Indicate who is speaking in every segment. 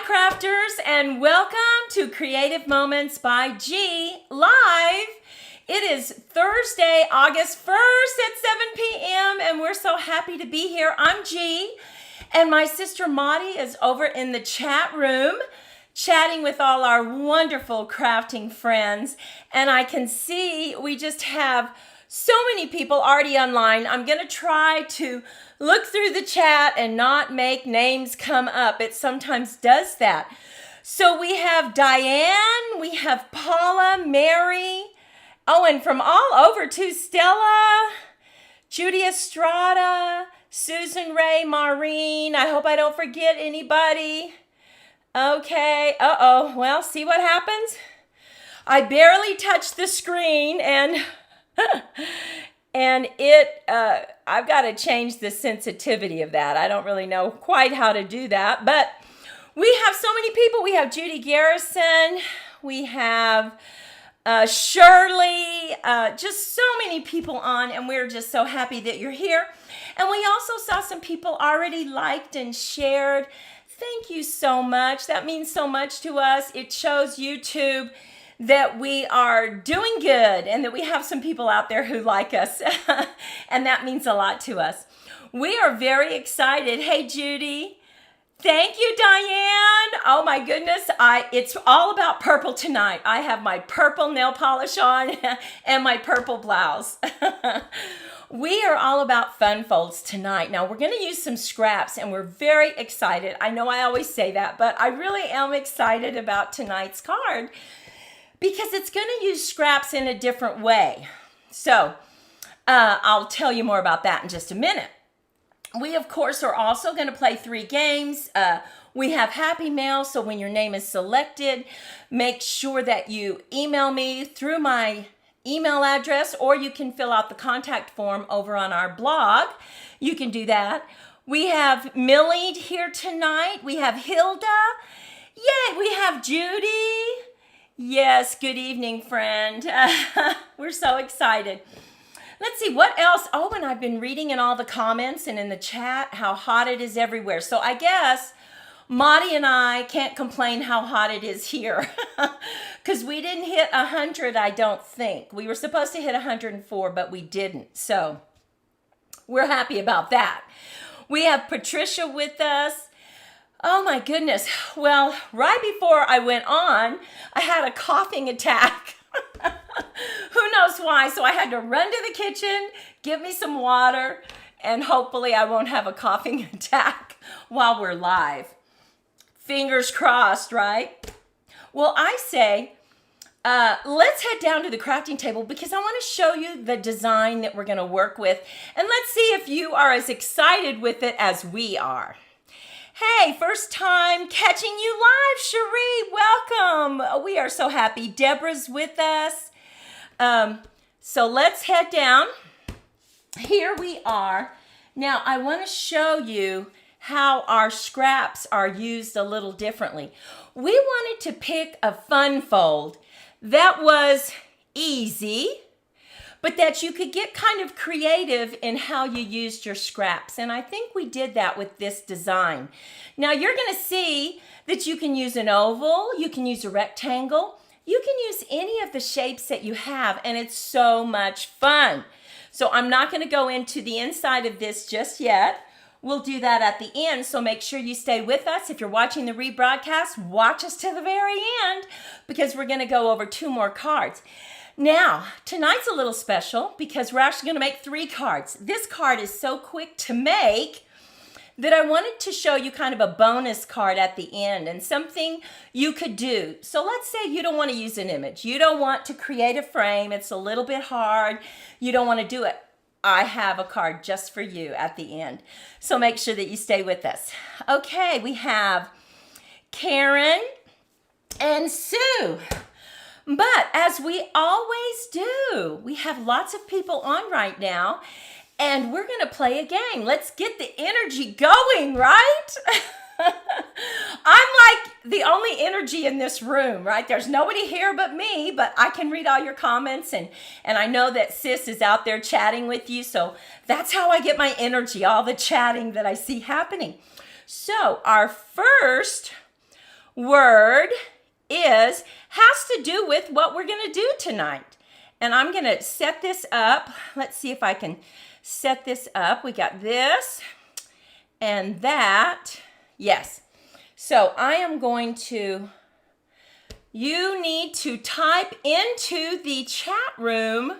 Speaker 1: crafters, and welcome to Creative Moments by G Live. It is Thursday, August 1st at 7 p.m. and we're so happy to be here. I'm G, and my sister Maudie is over in the chat room chatting with all our wonderful crafting friends. And I can see we just have so many people already online. I'm going to try to look through the chat and not make names come up. It sometimes does that. So we have Diane, we have Paula, Mary, and from all over too, Stella, Judy Estrada, Susan Ray, Maureen. I hope I don't forget anybody. Okay, well, see what happens? I barely touched the screen and I've got to change the sensitivity of that. I don't really know quite how to do that, but we have so many people. We have Judy Garrison, we have Shirley, just so many people on, and we're just so happy that you're here. And we also saw some people already liked and shared. Thank you so much. That means so much to us. It shows YouTube that we are doing good and that we have some people out there who like us. And that means a lot to us. We are very excited. Hey, Judy. Thank you, Diane. Oh my goodness. It's all about purple tonight. I have my purple nail polish on and my purple blouse. We are all about fun folds tonight. Now we're going to use some scraps and we're very excited. I know I always say that, but I really am excited about tonight's card because it's going to use scraps in a different way. So I'll tell you more about that in just a minute. We, of course, are also going to play 3 games. We have Happy Mail, so when your name is selected, make sure that you email me through my email address, or you can fill out the contact form over on our blog. You can do that. We have Millie here tonight. We have Hilda. Yay, we have Judy. Yes, good evening, friend. We're so excited. Let's see, what else? Oh, and I've been reading in all the comments and in the chat how hot it is everywhere. So I guess Maudie and I can't complain how hot it is here because we didn't hit 100, I don't think. We were supposed to hit 104, but we didn't. So we're happy about that. We have Patricia with us. Oh my goodness. Well, right before I went on, I had a coughing attack. Who knows why? So I had to run to the kitchen, give me some water, and hopefully I won't have a coughing attack while we're live. Fingers crossed, right? Well, I say, let's head down to the crafting table because I want to show you the design that we're going to work with. And let's see if you are as excited with it as we are. Hey, first time catching you live, Cherie, welcome. We are so happy. Deborah's with us. So let's head down. Here we are. Now, I want to show you how our scraps are used a little differently. We wanted to pick a fun fold that was easy, but that you could get kind of creative in how you used your scraps. And I think we did that with this design. Now you're going to see that you can use an oval, you can use a rectangle, you can use any of the shapes that you have, and it's so much fun. So I'm not going to go into the inside of this just yet. We'll do that at the end, so make sure you stay with us. If you're watching the rebroadcast, watch us to the very end because we're going to go over 2 more cards. Now, tonight's a little special because we're actually going to make 3 cards. This card is so quick to make that I wanted to show you kind of a bonus card at the end and something you could do. So let's say you don't want to use an image. You don't want to create a frame. It's a little bit hard. You don't want to do it. I have a card just for you at the end. So make sure that you stay with us. Okay, we have Karen and Sue. But as we always do, we have lots of people on right now, and we're going to play a game. Let's get the energy going, right? I'm like the only energy in this room, right? There's nobody here but me, but I can read all your comments, and I know that Sis is out there chatting with you, so that's how I get my energy, all the chatting that I see happening. So our first word has to do with what we're going to do tonight. And I'm going to set this up. Let's see if I can set this up. We got this and that. Yes. So I am going to, you need to type into the chat room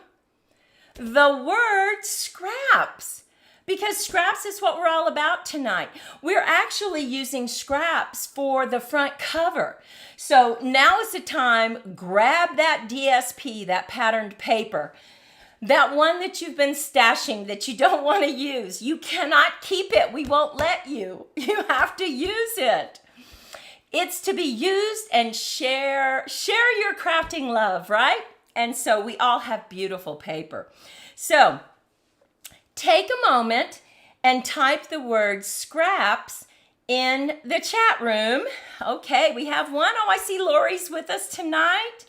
Speaker 1: the word scraps, because scraps is what we're all about tonight. We're actually using scraps for the front cover. So now is the time, grab that DSP, that patterned paper, that one that you've been stashing that you don't want to use. You cannot keep it. We won't let you. You have to use it. It's to be used and share your crafting love, right? And so we all have beautiful paper. So take a moment and type the word scraps in the chat room. Okay, we have one. Oh, I see Lori's with us tonight.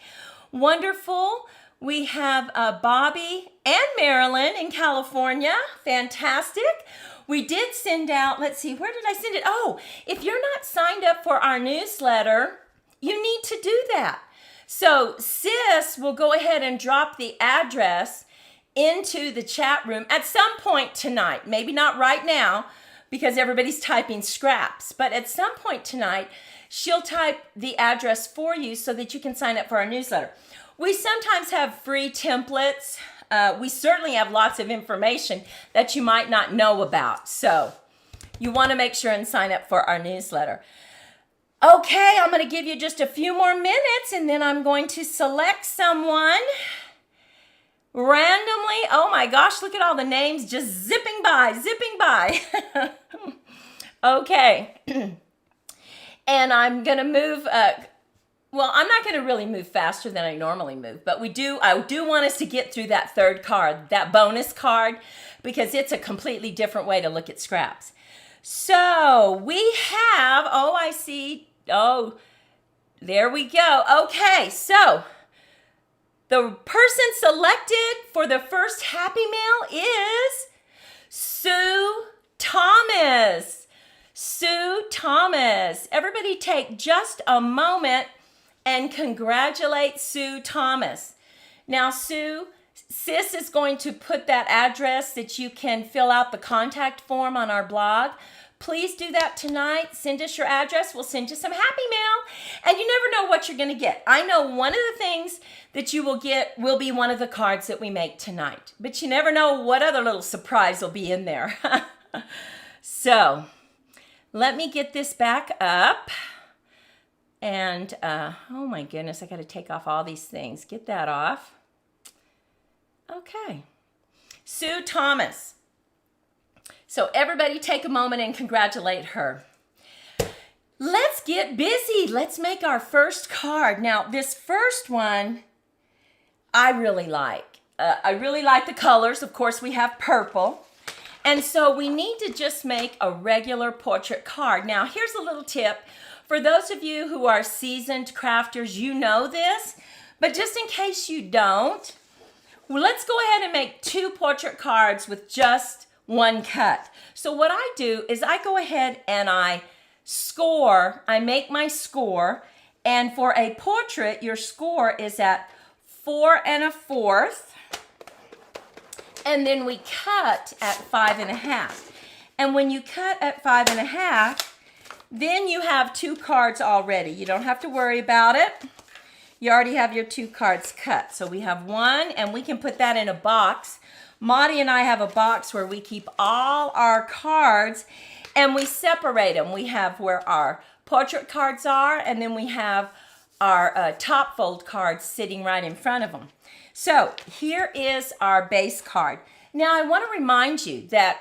Speaker 1: Wonderful. We have Bobby and Marilyn in California. Fantastic. We did send out, let's see, where did I send it? Oh, if you're not signed up for our newsletter, you need to do that. So Sis will go ahead and drop the address into the chat room at some point tonight. Maybe not right now because everybody's typing scraps, but at some point tonight, she'll type the address for you so that you can sign up for our newsletter. We sometimes have free templates. We certainly have lots of information that you might not know about. So you want to make sure and sign up for our newsletter. Okay, I'm going to give you just a few more minutes and then I'm going to select someone randomly. Oh my gosh, look at all the names just zipping by. Okay. And I'm going to move, well, I'm not going to really move faster than I normally move, but I do want us to get through that third card, that bonus card, because it's a completely different way to look at scraps. So we have, oh, I see, oh, there we go. Okay, so the person selected for the first Happy Mail is Sue Thomas. Sue Thomas. Everybody take just a moment and congratulate Sue Thomas. Now, Sue, Sis is going to put that address that you can fill out the contact form on our blog. Please do that tonight. Send us your address. We'll send you some Happy Mail. And you never know what you're going to get. I know one of the things that you will get will be one of the cards that we make tonight. But you never know what other little surprise will be in there. So, let me get this back up. And, oh my goodness, I got to take off all these things. Get that off. Okay. Sue Thomas. So everybody take a moment and congratulate her. Let's get busy. Let's make our first card. Now, this first one, I really like. I really like the colors. Of course, we have purple. And so we need to just make a regular portrait card. Now, here's a little tip. For those of you who are seasoned crafters, you know this. But just in case you don't, let's go ahead and make 2 portrait cards with just 1 cut. So what I do is I go ahead and I make my score, and for a portrait, your score is at 4 1/4, and then we cut at 5 1/2. And when you cut at 5 1/2, then you have 2 cards already. You don't have to worry about it. You already have your 2 cards cut. So we have 1, and we can put that in a box. Maudie and I have a box where we keep all our cards and we separate them. We have where our portrait cards are, and then we have our top fold cards sitting right in front of them. So here is our base card. Now I want to remind you that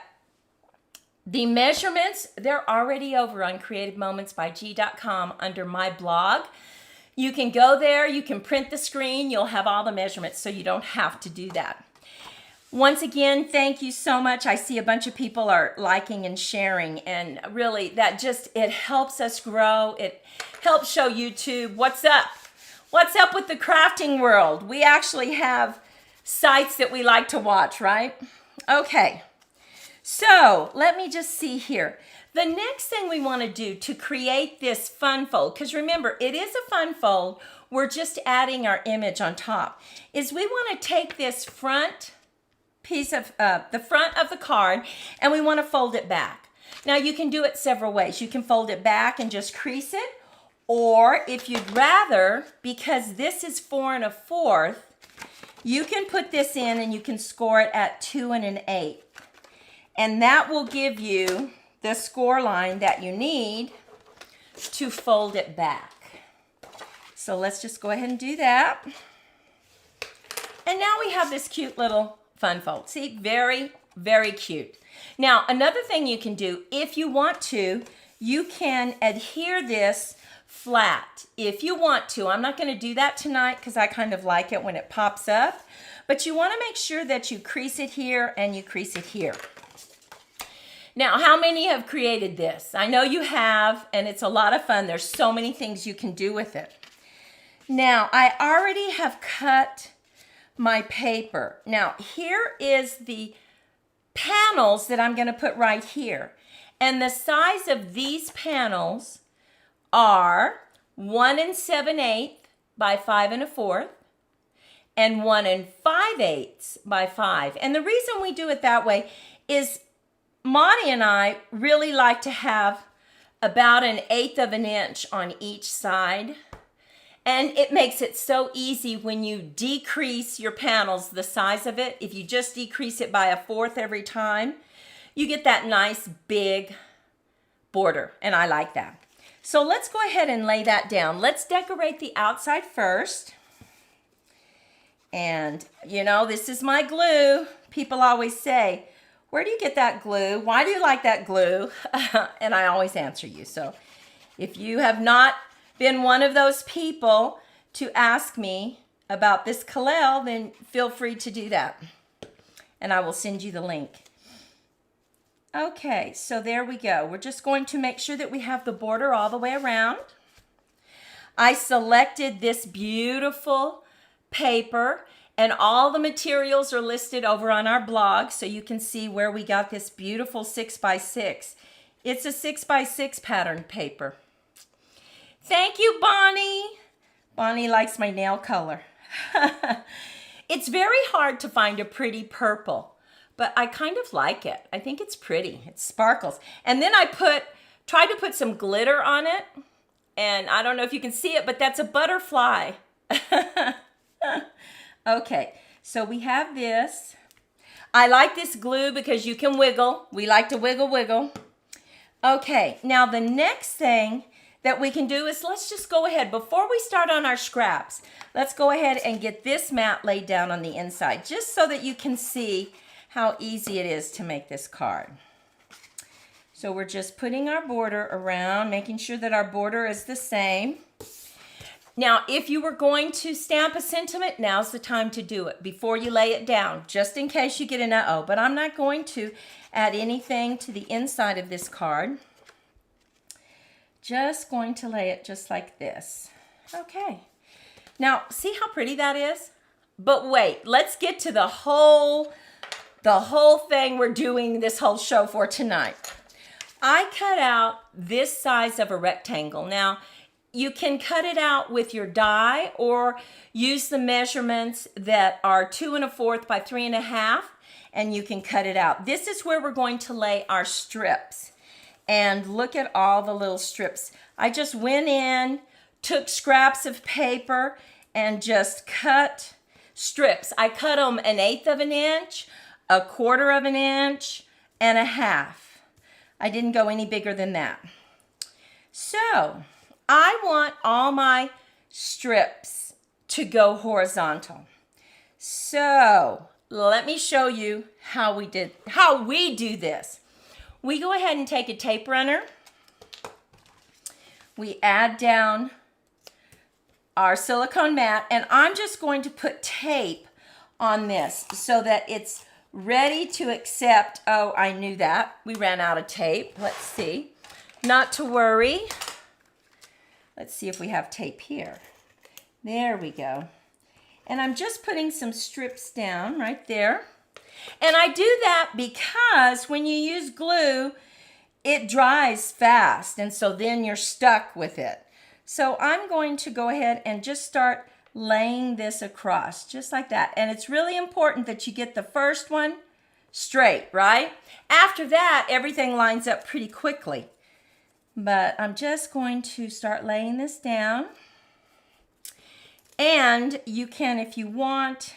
Speaker 1: the measurements, they're already over on creativemomentsbyg.com under my blog. You can go there, you can print the screen, you'll have all the measurements so you don't have to do that. Once again, thank you so much. I see a bunch of people are liking and sharing, and really that just, it helps us grow. It helps show YouTube what's up. What's up with the crafting world? We actually have sites that we like to watch, right? Okay, so let me just see here. The next thing we want to do to create this fun fold, because remember, it is a fun fold, we're just adding our image on top, is we want to take this front piece of the front of the card and we want to fold it back. Now you can do it several ways. You can fold it back and just crease it, or if you'd rather, because this is 4 1/4, you can put this in and you can score it at 2 1/8. And that will give you the score line that you need to fold it back. So let's just go ahead and do that. And now we have this cute little fun fold. See, very, very cute. Now, another thing you can do, if you want to, you can adhere this flat if you want to. I'm not going to do that tonight because I kind of like it when it pops up. But you want to make sure that you crease it here and you crease it here. Now, how many have created this? I know you have, and it's a lot of fun. There's so many things you can do with it. Now, I already have cut my paper. Now, here is the panels that I'm going to put right here. And the size of these panels are 1 7/8 by 5 1/4 and 1 5/8 by 5. And the reason we do it that way is Monty and I really like to have about 1/8 of an inch on each side. And it makes it so easy when you decrease your panels, the size of it. If you just decrease it by 1/4 every time, you get that nice big border, and I like that. So let's go ahead and lay that down. Let's decorate the outside first. And, you know, this is my glue. People always say, where do you get that glue? Why do you like that glue? And I always answer you. So if you have not been one of those people to ask me about this Kalel, then feel free to do that. And I will send you the link. Okay, so there we go. We're just going to make sure that we have the border all the way around. I selected this beautiful paper, and all the materials are listed over on our blog, so you can see where we got this beautiful 6x6. It's a 6x6 pattern paper. Thank you, Bonnie. Bonnie likes my nail color. It's very hard to find a pretty purple, but I kind of like it. I think it's pretty. It sparkles. And then I tried to put some glitter on it, and I don't know if you can see it, but that's a butterfly. Okay, so we have this. I like this glue because you can wiggle. We like to wiggle, wiggle. Okay, now the next thing that we can do is let's just go ahead, before we start on our scraps, let's go ahead and get this mat laid down on the inside, just so that you can see how easy it is to make this card. So we're just putting our border around, making sure that our border is the same. Now, if you were going to stamp a sentiment, now's the time to do it before you lay it down, just in case you get an uh-oh. But I'm not going to add anything to the inside of this card. Just going to lay it just like this. Okay. Now, see how pretty that is? But wait, let's get to the whole thing we're doing this whole show for tonight. I cut out this size of a rectangle. Now, you can cut it out with your die or use the measurements that are 2 1/4 by 3 1/2, and you can cut it out. This is where we're going to lay our strips. And look at all the little strips. I just went in, took scraps of paper, and just cut strips. I cut them 1/8 of an inch, 1/4 of an inch, and 1/2. I didn't go any bigger than that. So I want all my strips to go horizontal. So let me show you how we do this. We go ahead and take a tape runner. We add down our silicone mat, and I'm just going to put tape on this so that it's ready to accept. Oh, I knew that. We ran out of tape. Let's see. Not to worry. Let's see if we have tape here. There we go. And I'm just putting some strips down right there. And I do that because when you use glue, it dries fast, and so then you're stuck with it. So I'm going to go ahead and just start laying this across, just like that. And it's really important that you get the first one straight, right? After that, everything lines up pretty quickly. But I'm just going to start laying this down. And you can, if you want,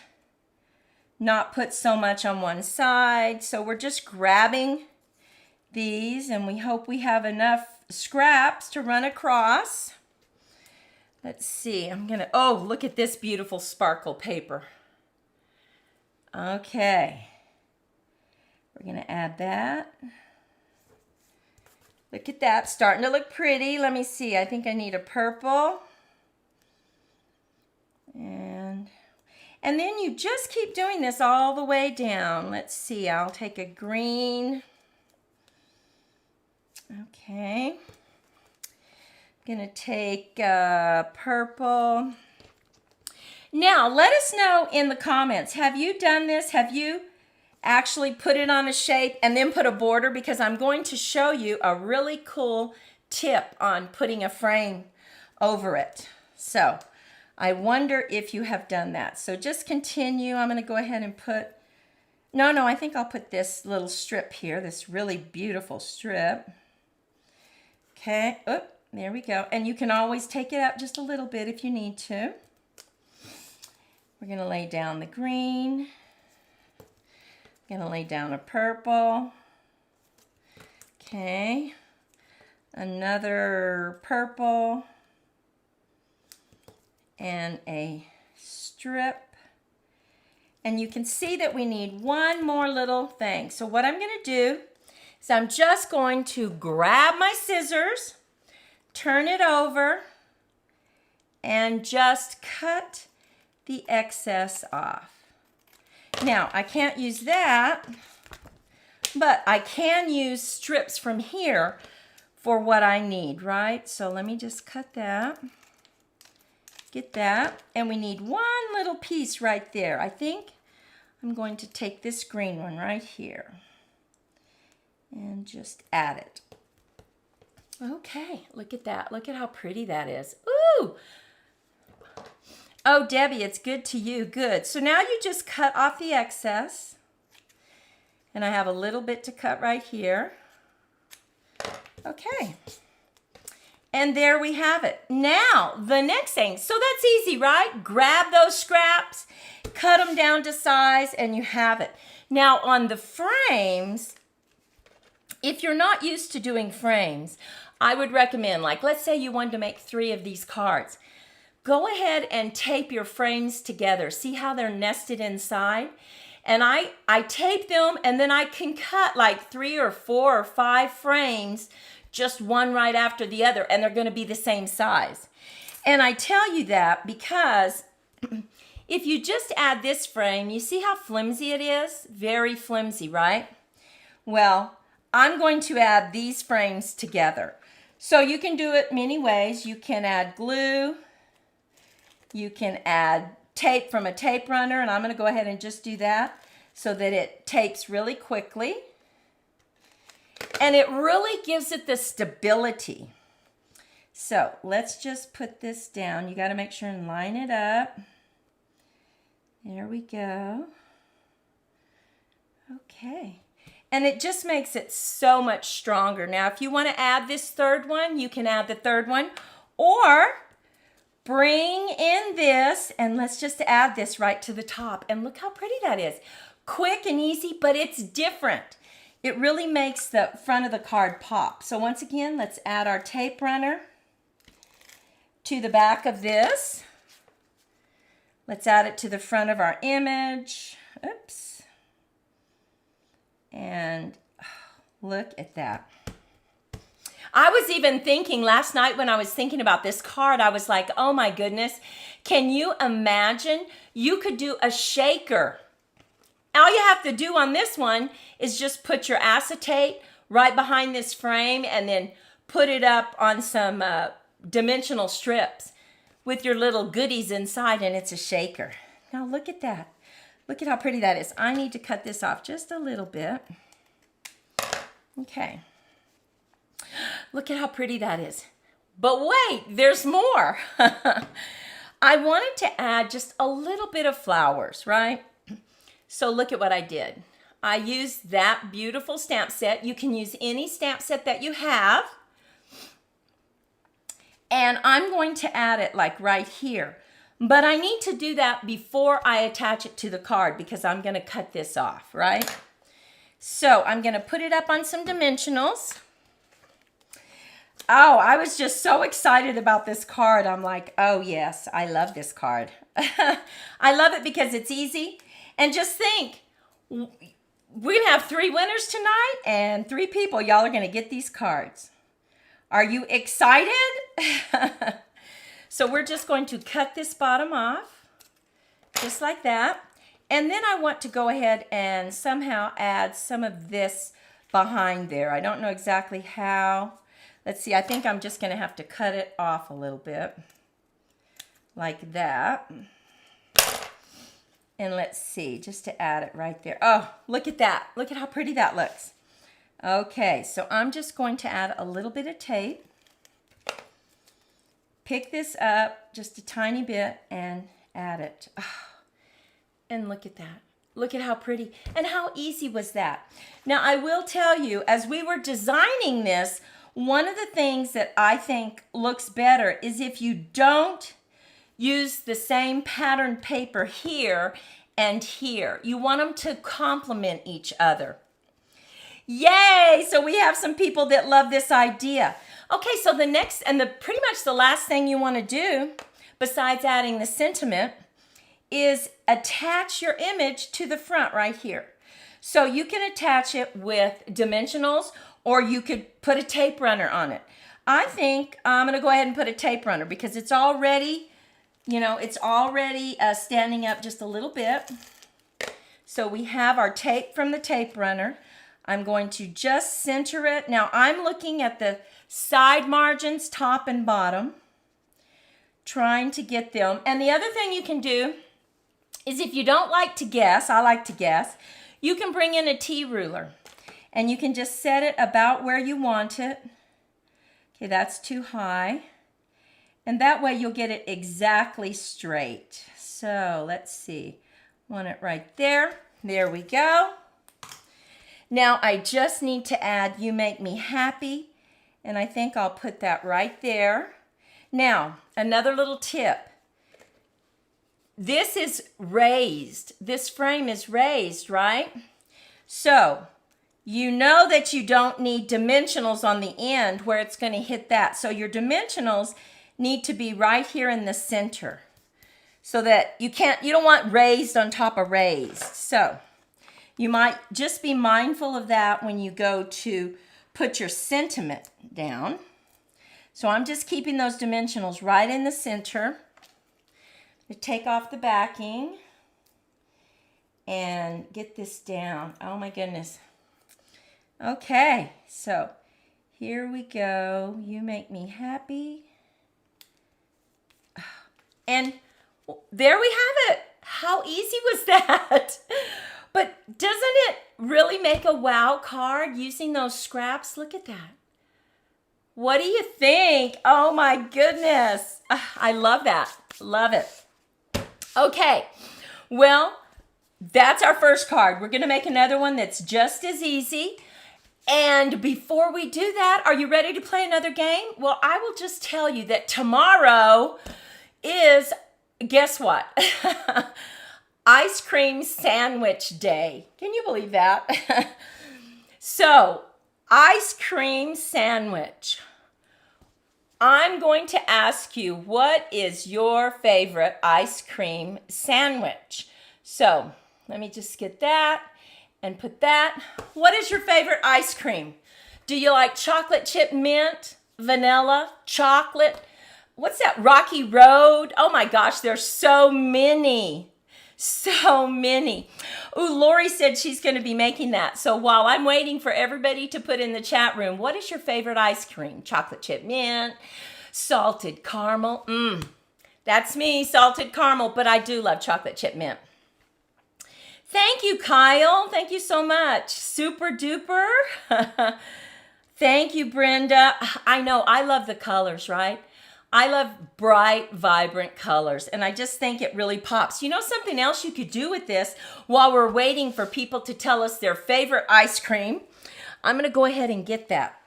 Speaker 1: not put so much on one side. So we're just grabbing these, and we hope we have enough scraps to run across. Let's see, oh, look at this beautiful sparkle paper. Okay, we're gonna add that. Look at that, starting to look pretty. Let me see, I think I need a purple. And then you just keep doing this all the way down. Let's see, I'll take a green. Okay. I'm gonna take purple. Now, let us know in the comments, have you done this? Have you actually put it on a shape and then put a border? Because I'm going to show you a really cool tip on putting a frame over it. So, I wonder if you have done that. So just continue. I'm gonna go ahead and put, no, I think I'll put this little strip here, this really beautiful strip. Okay, oop, there we go. And you can always take it out just a little bit if you need to. We're gonna lay down the green. Gonna lay down a purple. Okay, another purple. And a strip. And you can see that we need one more little thing. So what I'm going to do is I'm just going to grab my scissors, turn it over, and just cut the excess off. Now, I can't use that, but I can use strips from here for what I need, right? So let me just cut that. Get that, and we need one little piece right there. I think I'm going to take this green one right here and just add it. Okay, look at that. Look at how pretty that is. Ooh! Oh, Debbie, it's good to you. Good. So now you just cut off the excess, and I have a little bit to cut right here. Okay. And there we have it. Now, the next thing. So that's easy, right? Grab those scraps, cut them down to size, and you have it. Now, on the frames, if you're not used to doing frames, I would recommend, like, let's say you wanted to make 3 of these cards. Go ahead and tape your frames together. See how they're nested inside? And I tape them, and then I can cut like 3 or 4 or 5 frames, just one right after the other, and they're going to be the same size. And I tell you that because if you just add this frame, you see how flimsy it is? Very flimsy, right? Well, I'm going to add these frames together. So you can do it many ways. You can add glue. You can add tape from a tape runner, and I'm going to go ahead and just do that so that it tapes really quickly. And it really gives it the stability. So let's just put this down. You got to make sure and line it up. There we go. Okay. And it just makes it so much stronger. Now, if you want to add this third one, you can add the third one. Or bring in this, and let's just add this right to the top. And look how pretty that is. Quick and easy, but it's different. It really makes the front of the card pop. So once again, let's add our tape runner to the back of this. Let's add it to the front of our image. Oops. And look at that. I was even thinking last night when I was thinking about this card, I was like, oh my goodness, can you imagine? You could do a shaker. All you have to do on this one is just put your acetate right behind this frame and then put it up on some dimensional strips with your little goodies inside, and it's a shaker. Now look at that. Look at how pretty that is. I need to cut this off just a little bit. Okay. Look at how pretty that is. But wait, there's more. I wanted to add just a little bit of flowers, right? So look at what I did. I used that beautiful stamp set. You can use any stamp set that you have. And I'm going to add it like right here. But I need to do that before I attach it to the card because I'm going to cut this off, right? So I'm going to put it up on some dimensionals. Oh, I was just so excited about this card. I'm like, oh yes, I love this card. I love it because it's easy. And just think, we're going to have 3 winners tonight and 3 people. Y'all are going to get these cards. Are you excited? So we're just going to cut this bottom off, just like that. And then I want to go ahead and somehow add some of this behind there. I don't know exactly how. Let's see, I think I'm just going to have to cut it off a little bit, like that. And let's see, just to add it right there. Oh, look at that. Look at how pretty that looks. Okay, so I'm just going to add a little bit of tape. Pick this up just a tiny bit and add it. Oh, and look at that. Look at how pretty. And how easy was that? Now, I will tell you, as we were designing this, one of the things that I think looks better is if you don't use the same pattern paper here and here. You want them to complement each other. Yay! So we have some people that love this idea. Okay, so the next and pretty much the last thing you want to do, besides adding the sentiment, is attach your image to the front right here. So you can attach it with dimensionals or you could put a tape runner on it. I think I'm going to go ahead and put a tape runner because it's already, standing up just a little bit. So we have our tape from the tape runner. I'm going to just center it. Now I'm looking at the side margins, top and bottom, trying to get them. And the other thing you can do is if you don't like to guess, I like to guess, you can bring in a T-ruler and you can just set it about where you want it. Okay, that's too high. And that way you'll get it exactly straight. So let's see, want it right there. There we go. Now I just need to add You Make Me Happy, and I think I'll put that right there. Now, another little tip. This is raised. This frame is raised, right? So, you know that you don't need dimensionals on the end where it's going to hit that. So your dimensionals need to be right here in the center so that you don't want raised on top of raised. So, you might just be mindful of that when you go to put your sentiment down. So I'm just keeping those dimensionals right in the center. Take off the backing and get this down. Oh my goodness. Okay, so here we go. You Make Me Happy. And there we have it. How easy was that? But doesn't it really make a wow card using those scraps? Look at that. What do you think? Oh my goodness. I love that. Love it. Okay. Well, that's our first card. We're going to make another one that's just as easy. And before we do that, are you ready to play another game? Well, I will just tell you that tomorrow is, guess what? Ice cream sandwich day. Can you believe that? So, ice cream sandwich. I'm going to ask you, what is your favorite ice cream sandwich? So, let me just get that and put that. What is your favorite ice cream? Do you like chocolate chip mint, vanilla, chocolate? What's that, Rocky Road? Oh my gosh, there's so many. So many. Ooh, Lori said she's going to be making that. So while I'm waiting for everybody to put in the chat room, what is your favorite ice cream? Chocolate chip mint, salted caramel. That's me, salted caramel, but I do love chocolate chip mint. Thank you, Kyle. Thank you so much. Super duper. Thank you, Brenda. I know, I love the colors, right? I love bright, vibrant colors, and I just think it really pops. You know something else you could do with this while we're waiting for people to tell us their favorite ice cream? I'm going to go ahead and get that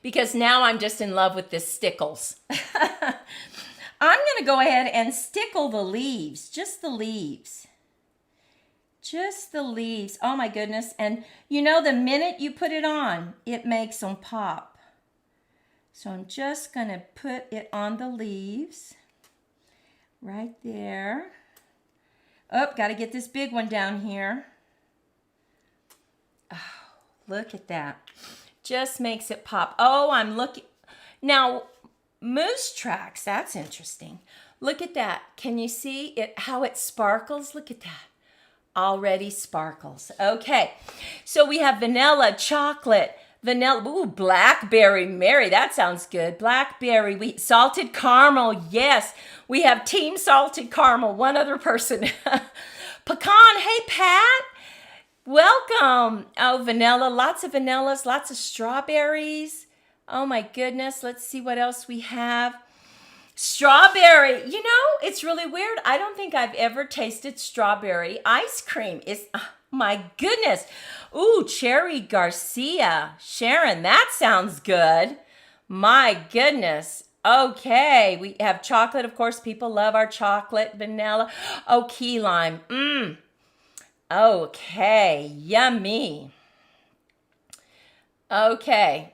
Speaker 1: because now I'm just in love with this stickles. I'm going to go ahead and stickle the leaves, just the leaves. Just the leaves. Oh my goodness. And you know, the minute you put it on, it makes them pop. So I'm just going to put it on the leaves right there. Oh, got to get this big one down here. Oh, look at that. Just makes it pop. Oh, I'm looking. Now, moose tracks, that's interesting. Look at that. Can you see it? How it sparkles? Look at that. Already sparkles. Okay, so we have vanilla, chocolate, vanilla, ooh, blackberry, Mary, that sounds good. Blackberry, salted caramel, yes. We have team salted caramel, one other person. Pecan, hey, Pat, welcome. Oh, vanilla, lots of vanillas, lots of strawberries. Oh my goodness, let's see what else we have. Strawberry, you know, it's really weird. I don't think I've ever tasted strawberry ice cream. My goodness. Ooh, Cherry Garcia. Sharon, that sounds good. My goodness. Okay, we have chocolate. Of course, people love our chocolate, vanilla. Oh, key lime. Okay, yummy. Okay.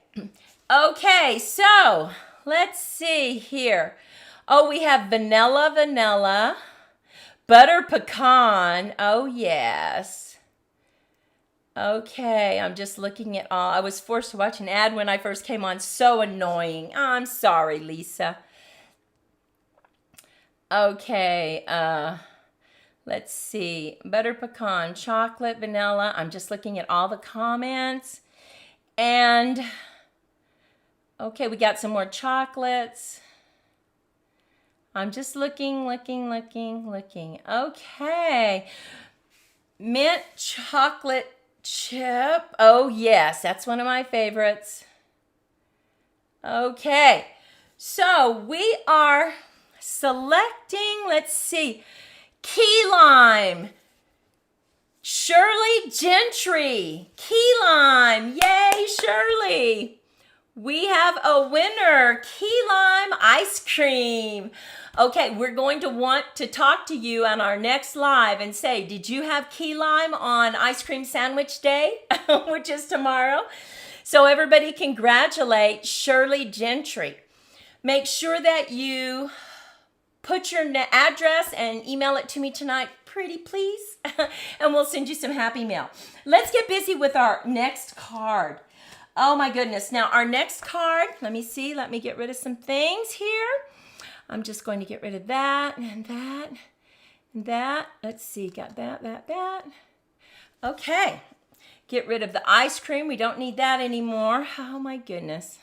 Speaker 1: Okay, so let's see here. Oh, we have vanilla, butter pecan. Oh, yes. Okay, I'm just looking at all. I was forced to watch an ad when I first came on. So annoying. Oh, I'm sorry, Lisa. Okay, let's see. Butter pecan, chocolate, vanilla. I'm just looking at all the comments. And, okay, we got some more chocolates. I'm just looking. Okay. Mint chocolate chip. Oh, yes, that's one of my favorites. Okay, so we are selecting, let's see, key lime. Shirley Gentry, key lime. Yay, Shirley. We have a winner, key lime ice cream. Okay, we're going to want to talk to you on our next live and say, did you have key lime on Ice Cream Sandwich Day, which is tomorrow? So everybody congratulate Shirley Gentry. Make sure that you put your address and email it to me tonight, pretty please, and we'll send you some happy mail. Let's get busy with our next card. Oh my goodness. Now our next card, let me see, let me get rid of some things here. I'm just going to get rid of that and that and that. Let's see, got that. Okay, get rid of the ice cream. We don't need that anymore. Oh my goodness.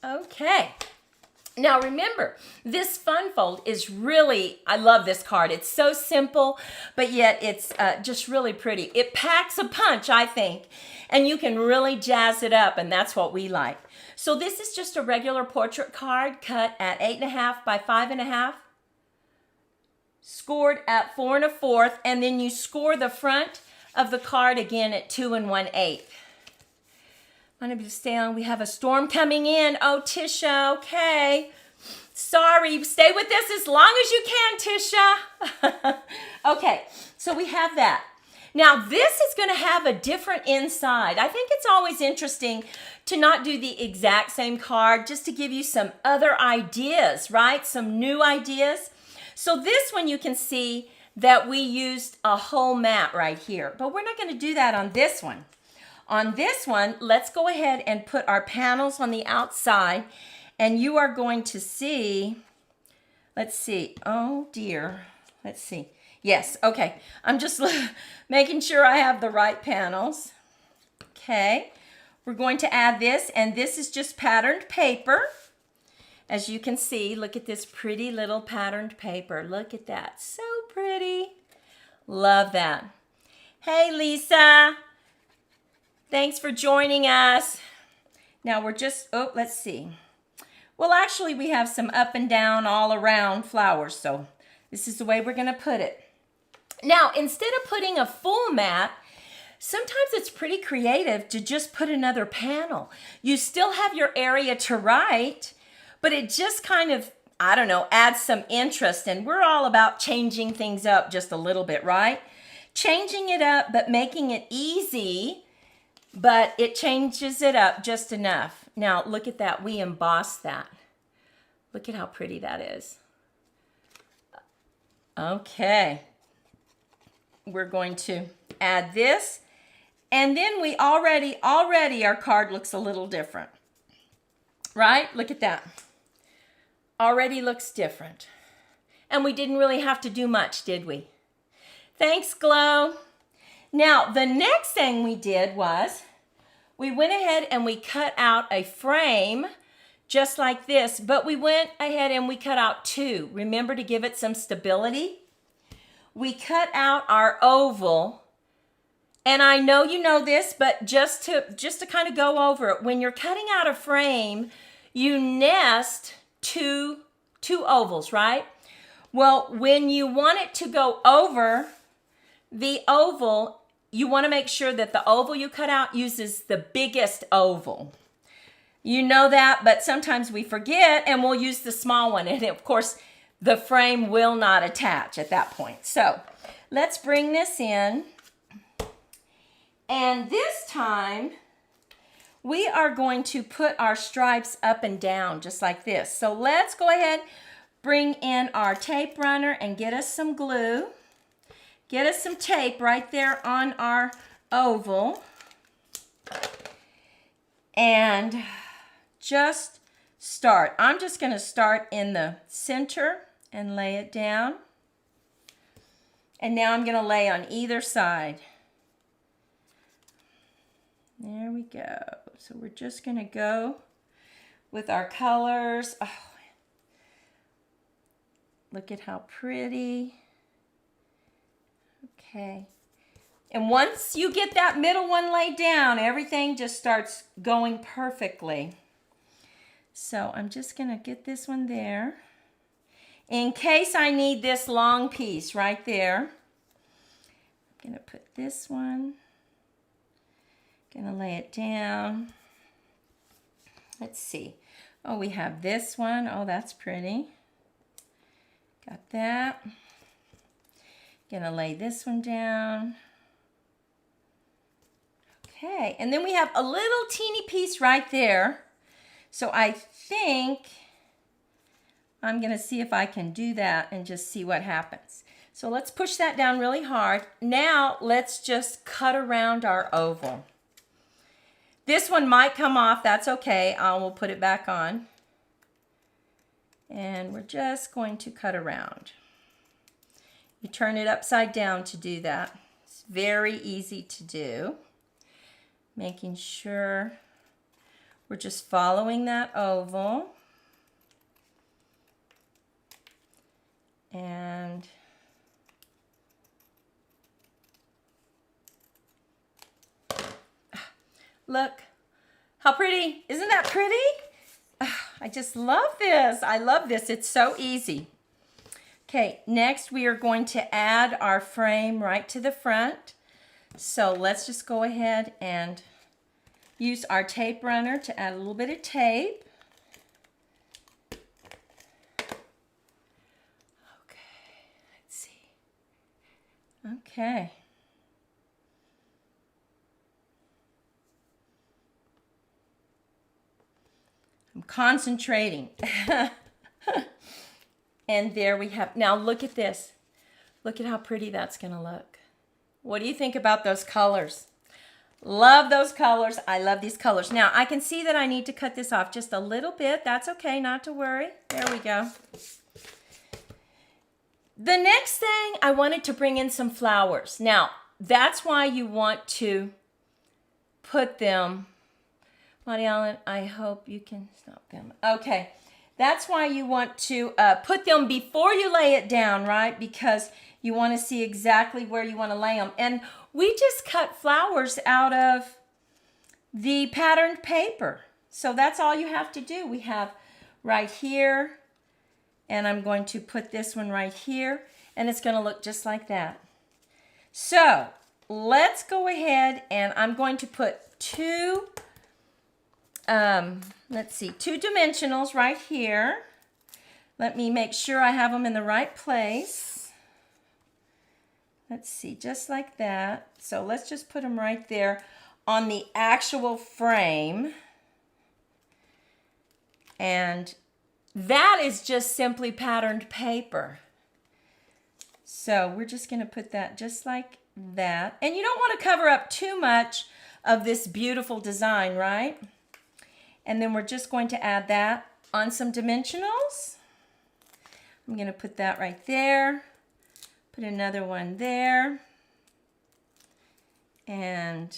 Speaker 1: Okay. Now remember, this fun fold is really, I love this card. It's so simple, but yet it's just really pretty. It packs a punch, I think, and you can really jazz it up, and that's what we like. So this is just a regular portrait card cut at 8.5 by 5.5, scored at 4 1/4, and then you score the front of the card again at 2 1/8. I'm going to stay on. We have a storm coming in. Oh, Tisha, okay. Sorry, stay with us as long as you can, Tisha. Okay, so we have that. Now, this is going to have a different inside. I think it's always interesting to not do the exact same card, just to give you some other ideas, right? Some new ideas. So this one you can see that we used a whole mat right here, but we're not going to do that on this one. On this one, let's go ahead and put our panels on the outside, and you are going to see, let's see, oh dear, let's see. Yes, okay, I'm just making sure I have the right panels. Okay, we're going to add this, and this is just patterned paper. As you can see, look at this pretty little patterned paper. Look at that, so pretty. Love that. Hey, Lisa. Thanks for joining us. Now we're just, let's see. Well, actually, we have some up and down all around flowers, so this is the way we're going to put it. Now, instead of putting a full mat, sometimes it's pretty creative to just put another panel. You still have your area to write, but it just kind of, I don't know, adds some interest. And we're all about changing things up just a little bit, right? Changing it up, but making it easy, but it changes it up just enough. Now, look at that. We embossed that. Look at how pretty that is. Okay. We're going to add this. And then we already our card looks a little different. Right? Look at that. Already looks different. And we didn't really have to do much, did we? Thanks, Glow. Now, the next thing we did was we went ahead and we cut out a frame just like this, but we went ahead and we cut out two. Remember to give it some stability? We cut out our oval, and I know you know this, but just to kind of go over it, when you're cutting out a frame, you nest two ovals, right? Well, when you want it to go over the oval, you want to make sure that the oval you cut out uses the biggest oval. You know that, but sometimes we forget and we'll use the small one, and of course, the frame will not attach at that point. So let's bring this in. And this time, we are going to put our stripes up and down just like this. So let's go ahead, bring in our tape runner and get us some glue. Get us some tape right there on our oval. And just start. I'm just going to start in the center and lay it down. And now I'm going to lay on either side. There we go. So we're just going to go with our colors. Oh, look at how pretty. Okay. And once you get that middle one laid down, everything just starts going perfectly. So I'm just going to get this one there. In case I need this long piece right there, I'm going to put this one. Going to lay it down. Let's see. Oh, we have this one. Oh, that's pretty. Got that. Going to lay this one down. Okay, and then we have a little teeny piece right there. So I think I'm going to see if I can do that and just see what happens. So let's push that down really hard. Now let's just cut around our oval. This one might come off. That's okay. I will put it back on. And we're just going to cut around. You turn it upside down to do that. It's very easy to do. Making sure we're just following that oval. And look, how pretty. Isn't that pretty? I just love this. I love this. It's so easy. Okay, next we are going to add our frame right to the front. So let's just go ahead and use our tape runner to add a little bit of tape. Okay, let's see. Okay. I'm concentrating. And there we have. Now look at this. Look at how pretty that's going to look. What do you think about those colors? Love those colors. I love these colors. Now I can see that I need to cut this off just a little bit. That's okay, not to worry. There we go. The next thing, I wanted to bring in some flowers. Now, that's why you want to put them. Monty Allen, I hope you can stop them. Okay. That's why you want to put them before you lay it down, right? Because you want to see exactly where you want to lay them. And we just cut flowers out of the patterned paper. So that's all you have to do. We have right here, and I'm going to put this one right here, and it's going to look just like that. So let's go ahead, and I'm going to put two dimensionals right here. Let me make sure I have them in the right place. Let's see, just like that. So let's just put them right there on the actual frame. And that is just simply patterned paper. So we're just going to put that just like that. And you don't want to cover up too much of this beautiful design, right? And then we're just going to add that on some dimensionals. I'm going to put that right there. Put another one there. And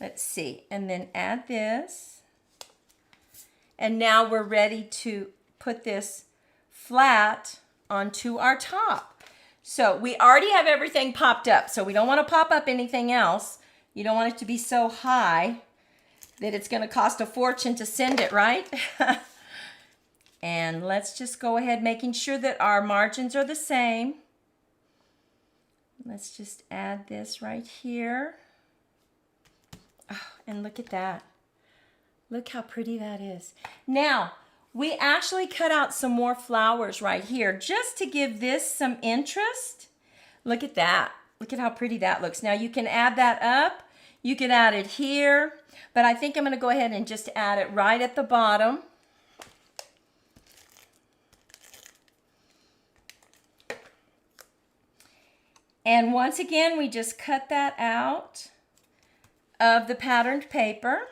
Speaker 1: let's see. And then add this. And now we're ready to put this flat onto our top. So we already have everything popped up. So we don't want to pop up anything else. You don't want it to be so high that it's going to cost a fortune to send it, right? And let's just go ahead making sure that our margins are the same. Let's just add this right here. Oh, and look at that. Look how pretty that is. Now, we actually cut out some more flowers right here just to give this some interest. Look at that. Look at how pretty that looks. Now, you can add that up. You can add it here. But I think I'm going to go ahead and just add it right at the bottom. And once again, we just cut that out of the patterned paper.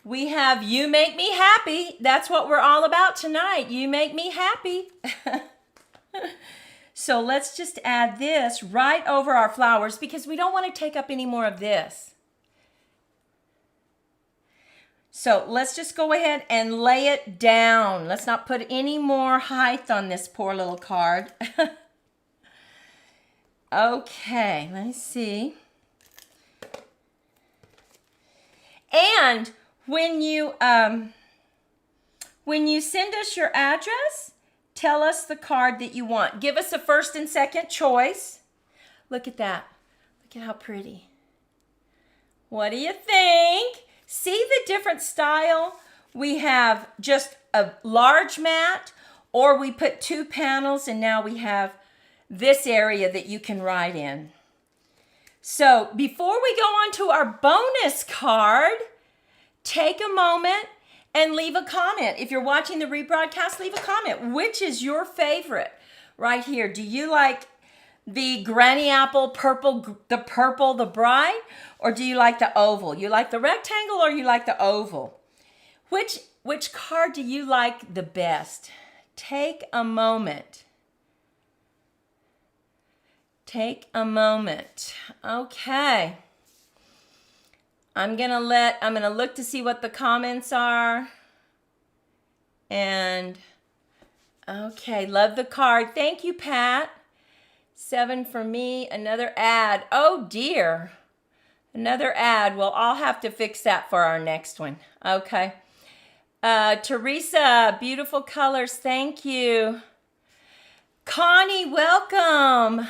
Speaker 1: We have You Make Me Happy. That's what we're all about tonight. You make me happy. So let's just add this right over our flowers because we don't want to take up any more of this. So let's just go ahead and lay it down. Let's not put any more height on this poor little card. Okay, let me see. And when you send us your address, tell us the card that you want. Give us a first and second choice. Look at that. Look at how pretty. What do you think? See the different style? We have just a large mat, or we put two panels, and now we have this area that you can write in. So before we go on to our bonus card, take a moment and leave a comment. If you're watching the rebroadcast, leave a comment. Which is your favorite right here? Do you like the granny apple purple, the bright, or do you like the oval? You like the rectangle or you like the oval? Which card do you like the best? Take a moment. Take a moment. Okay. I'm gonna look to see what the comments are. And okay, love the card. Thank you, Pat. 7 for me. Another ad. Oh dear. Another ad. Well, I'll have to fix that for our next one. Okay. Teresa, beautiful colors. Thank you. Connie, welcome.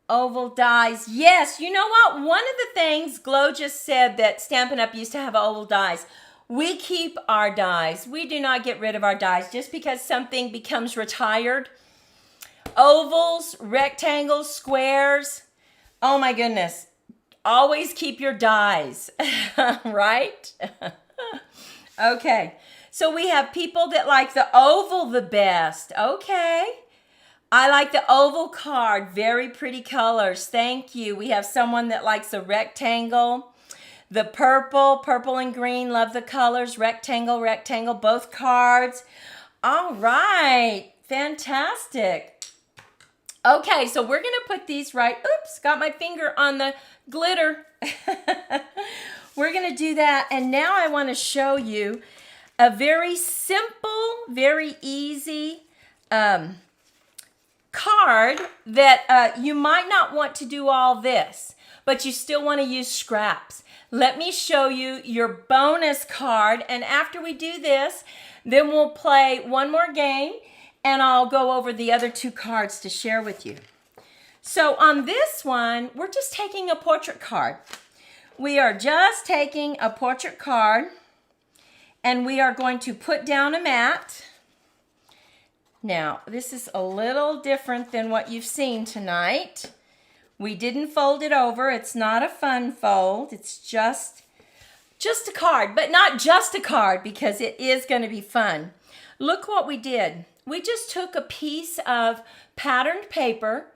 Speaker 1: Oval dies. Yes, you know what? One of the things Glow just said that Stampin' Up! Used to have oval dies. We keep our dies. We do not get rid of our dies just because something becomes retired. Ovals, rectangles, squares. Oh my goodness. Always keep your dies, right? Okay. So we have people that like the oval the best. Okay. I like the oval card. Very pretty colors. Thank you. We have someone that likes a rectangle. The purple and green. Love the colors. Rectangle, both cards. All right. Fantastic. Okay, so we're going to put these right. Oops, got my finger on the glitter. We're going to do that. And now I want to show you a very simple, very easy card that you might not want to do all this, but you still want to use scraps. Let me show you your bonus card, and after we do this, then we'll play one more game, and I'll go over the other 2 cards to share with you. So on this one, we're just taking a portrait card. We are just taking a portrait card, and we are going to put down a mat. Now, this is a little different than what you've seen tonight. We didn't fold it over. It's not a fun fold. It's just a card, but not just a card because it is going to be fun. Look what we did. We just took a piece of patterned paper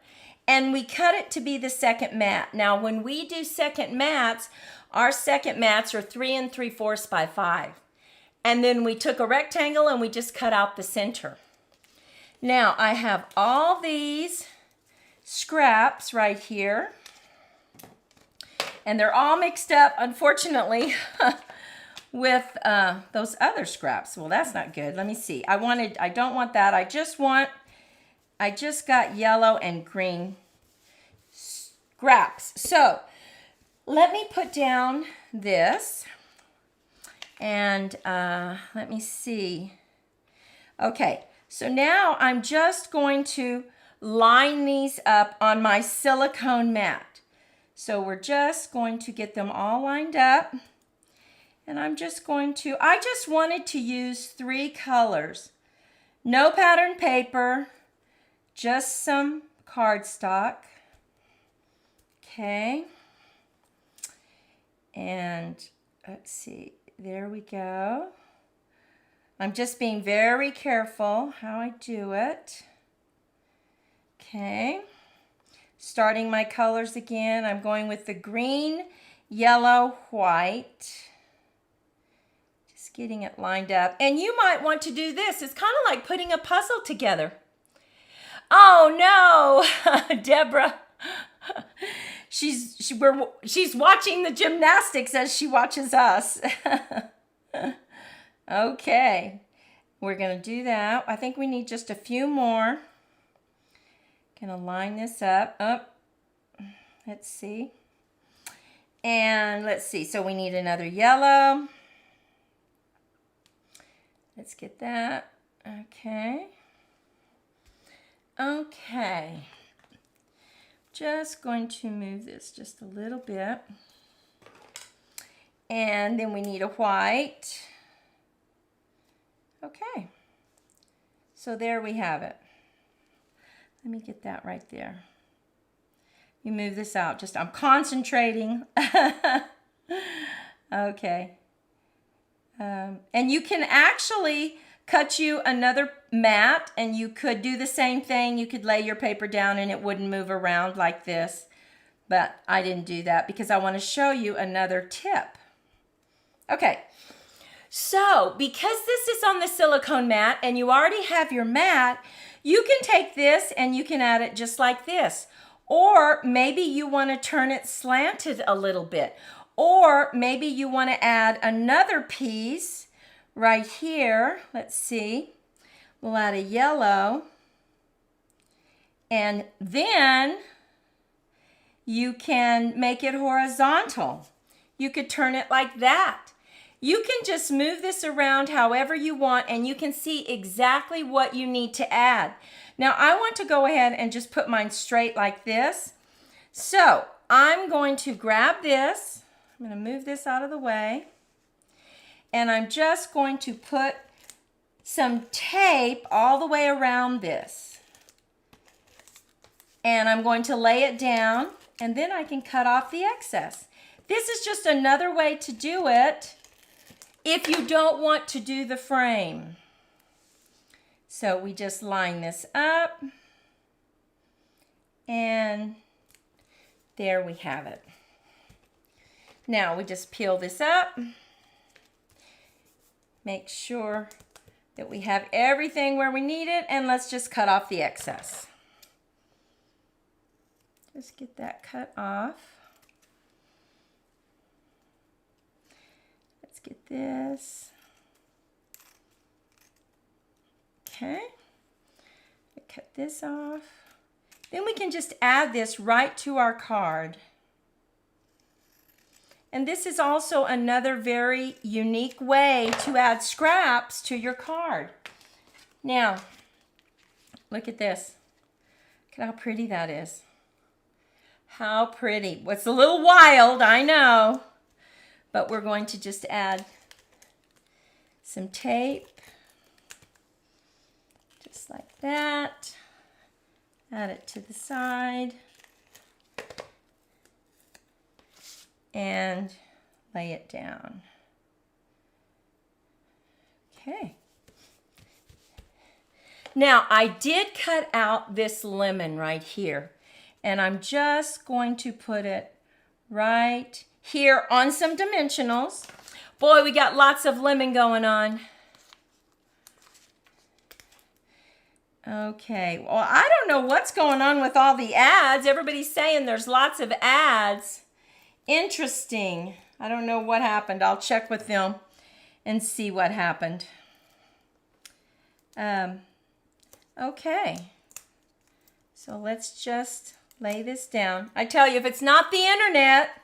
Speaker 1: and we cut it to be the second mat. Now, when we do second mats, our second mats are 3 3/4 by 5. And then we took a rectangle and we just cut out the center. Now, I have all these scraps right here. And they're all mixed up, unfortunately, with those other scraps. Well, that's not good. Let me see. I don't want that. I just got yellow and green scraps. So let me put down this and let me see. Okay, so now I'm just going to line these up on my silicone mat. So we're just going to get them all lined up. And I just wanted to use 3 colors. No pattern paper, just some cardstock. Okay. And let's see, there we go. I'm just being very careful how I do it. Okay. Starting my colors again, I'm going with the green, yellow, white. Just getting it lined up. And you might want to do this. It's kind of like putting a puzzle together. Oh no, Deborah. She's watching the gymnastics as she watches us. Okay, we're going to do that. I think we need just a few more. Going to line this up. Let's see. And let's see. So we need another yellow. Let's get that. Okay. Okay. Just going to move this just a little bit. And then we need a white. Okay. So there we have it. Let me get that right there. You move this out. I'm concentrating. Okay. And you can actually cut you another mat and you could do the same thing. You could lay your paper down and it wouldn't move around like this. But I didn't do that because I want to show you another tip. Okay. So because this is on the silicone mat and you already have your mat, you can take this and you can add it just like this. Or maybe you want to turn it slanted a little bit. Or maybe you want to add another piece right here. Let's see. We'll add a yellow. And then you can make it horizontal. You could turn it like that. You can just move this around however you want and you can see exactly what you need to add. Now I want to go ahead and just put mine straight like this. So I'm going to grab this. I'm going to move this out of the way. And I'm just going to put some tape all the way around this. And I'm going to lay it down and then I can cut off the excess. This is just another way to do it if you don't want to do the frame. So we just line this up and there we have it. Now we just peel this up, make sure that we have everything where we need it, and let's just cut off the excess. Just get that cut off. Let's get this. Okay, cut this off. Then we can just add this right to our card. And this is also another very unique way to add scraps to your card. Now, look at this. Look at how pretty that is. How pretty. Well, it's a little wild, I know. But we're going to just add some tape. Just like that. Add it to the side. And lay it down. Okay. Now, I did cut out this lemon right here, and I'm just going to put it right here on some dimensionals. Boy, we got lots of lemon going on. Okay, well, I don't know what's going on with all the ads. Everybody's saying there's lots of ads. Interesting. I don't know what happened. I'll check with them and see what happened. Okay. So let's just lay this down. I tell you, if it's not the internet,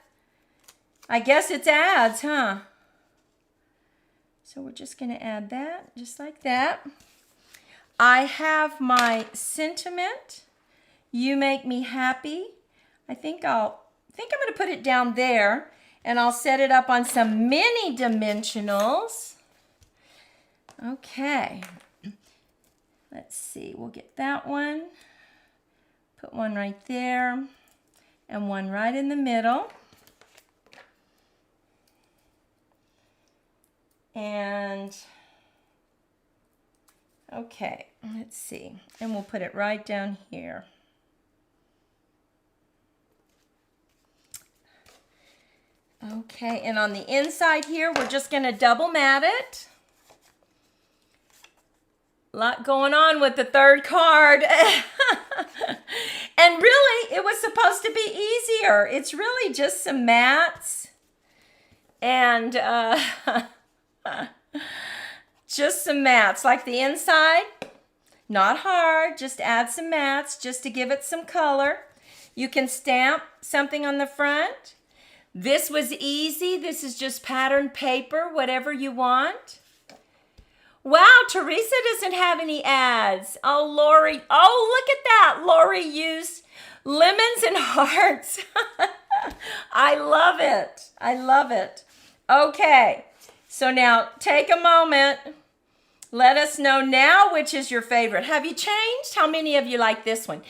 Speaker 1: I guess it's ads, huh? So we're just going to add that just like that. I have my sentiment. You make me happy. I think I'm going to put it down there, and I'll set it up on some mini dimensionals. Okay. Let's see. We'll get that one. Put one right there and one right in the middle. And okay, let's see. And we'll put it right down here. Okay, and on the inside here, we're just going to double mat it. A lot going on with the third card. And really, it was supposed to be easier. It's really just some mats. And just some mats. Like the inside, not hard. Just add some mats just to give it some color. You can stamp something on the front. This was easy. This is just patterned paper, whatever you want. Wow, Teresa doesn't have any ads. Oh, Lori. Oh, look at that. Lori used lemons and hearts. I love it. I love it. Okay, so now take a moment. Let us know now which is your favorite. Have you changed? How many of you like this one?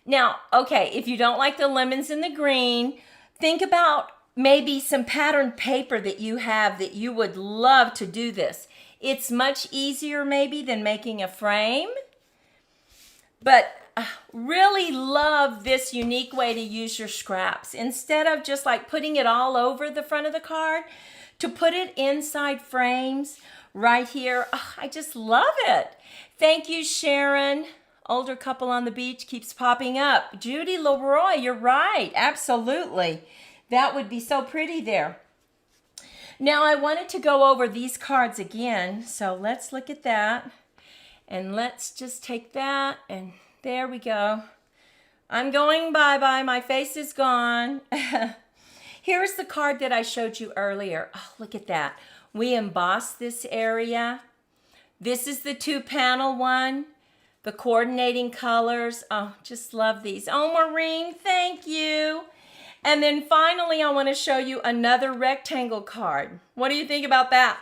Speaker 1: Now, okay, if you don't like the lemons and the green, think about maybe some patterned paper that you have that you would love to do this. It's much easier maybe than making a frame, but really love this unique way to use your scraps. Instead of just like putting it all over the front of the card, to put it inside frames right here. Oh, I just love it. Thank you, Sharon. Older couple on the beach keeps popping up. Judy Leroy, you're right. Absolutely. That would be so pretty there. Now I wanted to go over these cards again, so let's look at that. And let's just take that, and there we go. I'm going bye-bye. My face is gone. Here's the card that I showed you earlier. Oh, look at that. We embossed this area. This is the 2-panel one. The coordinating colors. Oh, just love these. Oh, Maureen, thank you. And then finally, I want to show you another rectangle card. What do you think about that?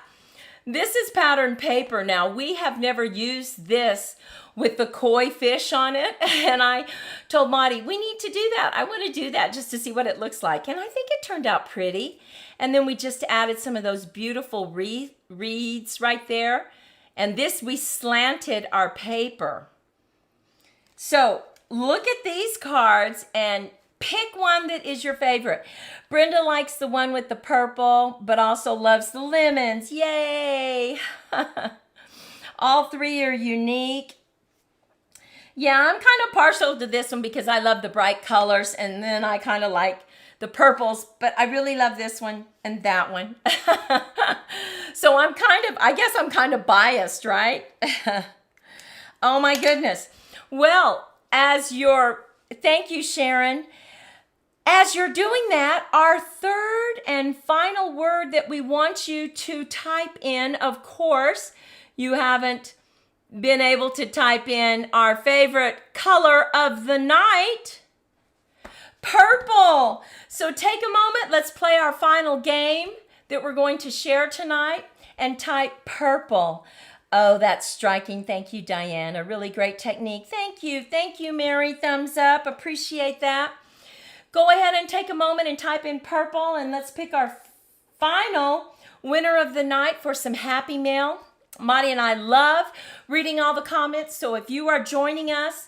Speaker 1: This is patterned paper. Now, we have never used this with the koi fish on it. And I told Marty, we need to do that. I want to do that just to see what it looks like. And I think it turned out pretty. And then we just added some of those beautiful reeds right there. And this, we slanted our paper. So look at these cards and pick one that is your favorite. Brenda likes the one with the purple, but also loves the lemons. Yay! All three are unique. Yeah, I'm kind of partial to this one because I love the bright colors, and then I kind of like the purples, but I really love this one and that one. So I guess I'm kind of biased, right? Oh my goodness. Well, as your Thank you, Sharon. As you're doing that, our third and final word that we want you to type in, of course, you haven't been able to type in our favorite color of the night, purple. So take a moment, let's play our final game that we're going to share tonight and type purple. Oh, that's striking. Thank you, Diane. A really great technique. Thank you. Thank you, Mary. Thumbs up. Appreciate that. Go ahead and take a moment and type in purple, and let's pick our final winner of the night for some Happy Mail. Monty and I love reading all the comments, so if you are joining us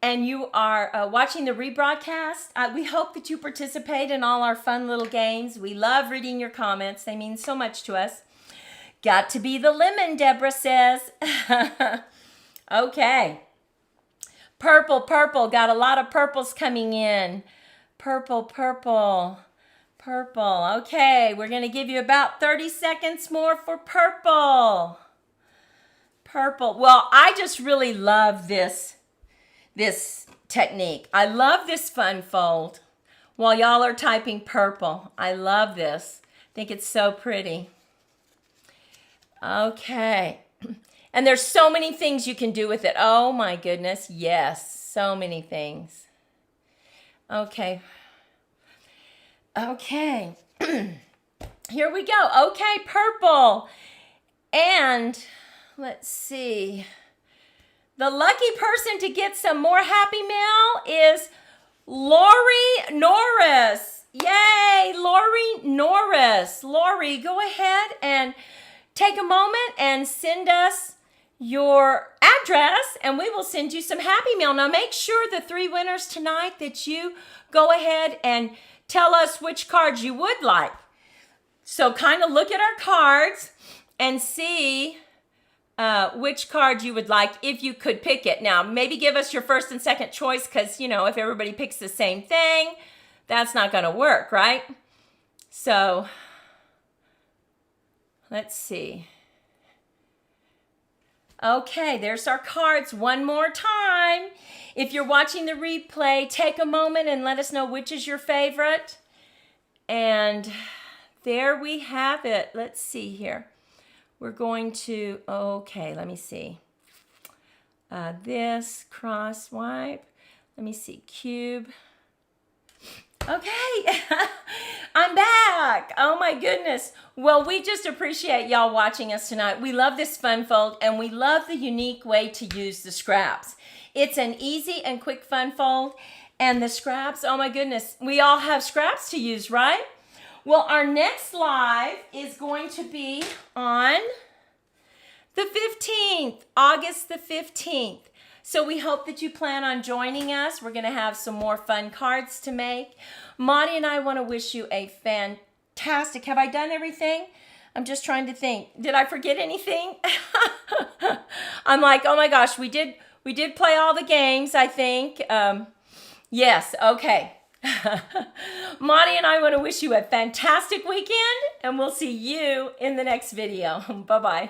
Speaker 1: and you are watching the rebroadcast, we hope that you participate in all our fun little games. We love reading your comments. They mean so much to us. Got to be the lemon, Deborah says. Okay. Purple, purple. Got a lot of purples coming in. Purple, purple, purple. Okay, we're going to give you about 30 seconds more for purple. Purple. Well, I just really love this technique. I love this fun fold while y'all are typing purple. I love this. I think it's so pretty. Okay. And there's so many things you can do with it. Oh my goodness. Yes, so many things. Okay. Okay. Here we go. Okay, purple. And let's see. The lucky person to get some more Happy Mail is Lori Norris. Yay, Lori Norris. Lori, go ahead and take a moment and send us your address, and we will send you some Happy Mail. Now, make sure the 3 winners tonight that you go ahead and tell us which cards you would like. So kind of look at our cards and see which card you would like if you could pick it. Now, maybe give us your first and second choice because, you know, if everybody picks the same thing, that's not going to work, right? So let's see. Okay, there's our cards one more time. If you're watching the replay, take a moment and let us know which is your favorite. And there we have it. Let's see here. We're going to, okay, let me see. This, cross swipe. Let me see, cube. Okay, I'm back. Oh my goodness. Well, we just appreciate y'all watching us tonight. We love this fun fold and we love the unique way to use the scraps. It's an easy and quick fun fold, and the scraps, oh my goodness, we all have scraps to use, right? Well, our next live is going to be on the 15th, August the 15th. So we hope that you plan on joining us. We're going to have some more fun cards to make. Monty and I want to wish you a fantastic, have I done everything? I'm just trying to think. Did I forget anything? I'm like, oh my gosh, we did play all the games, I think. Yes, okay. Monty and I want to wish you a fantastic weekend, and we'll see you in the next video. Bye-bye.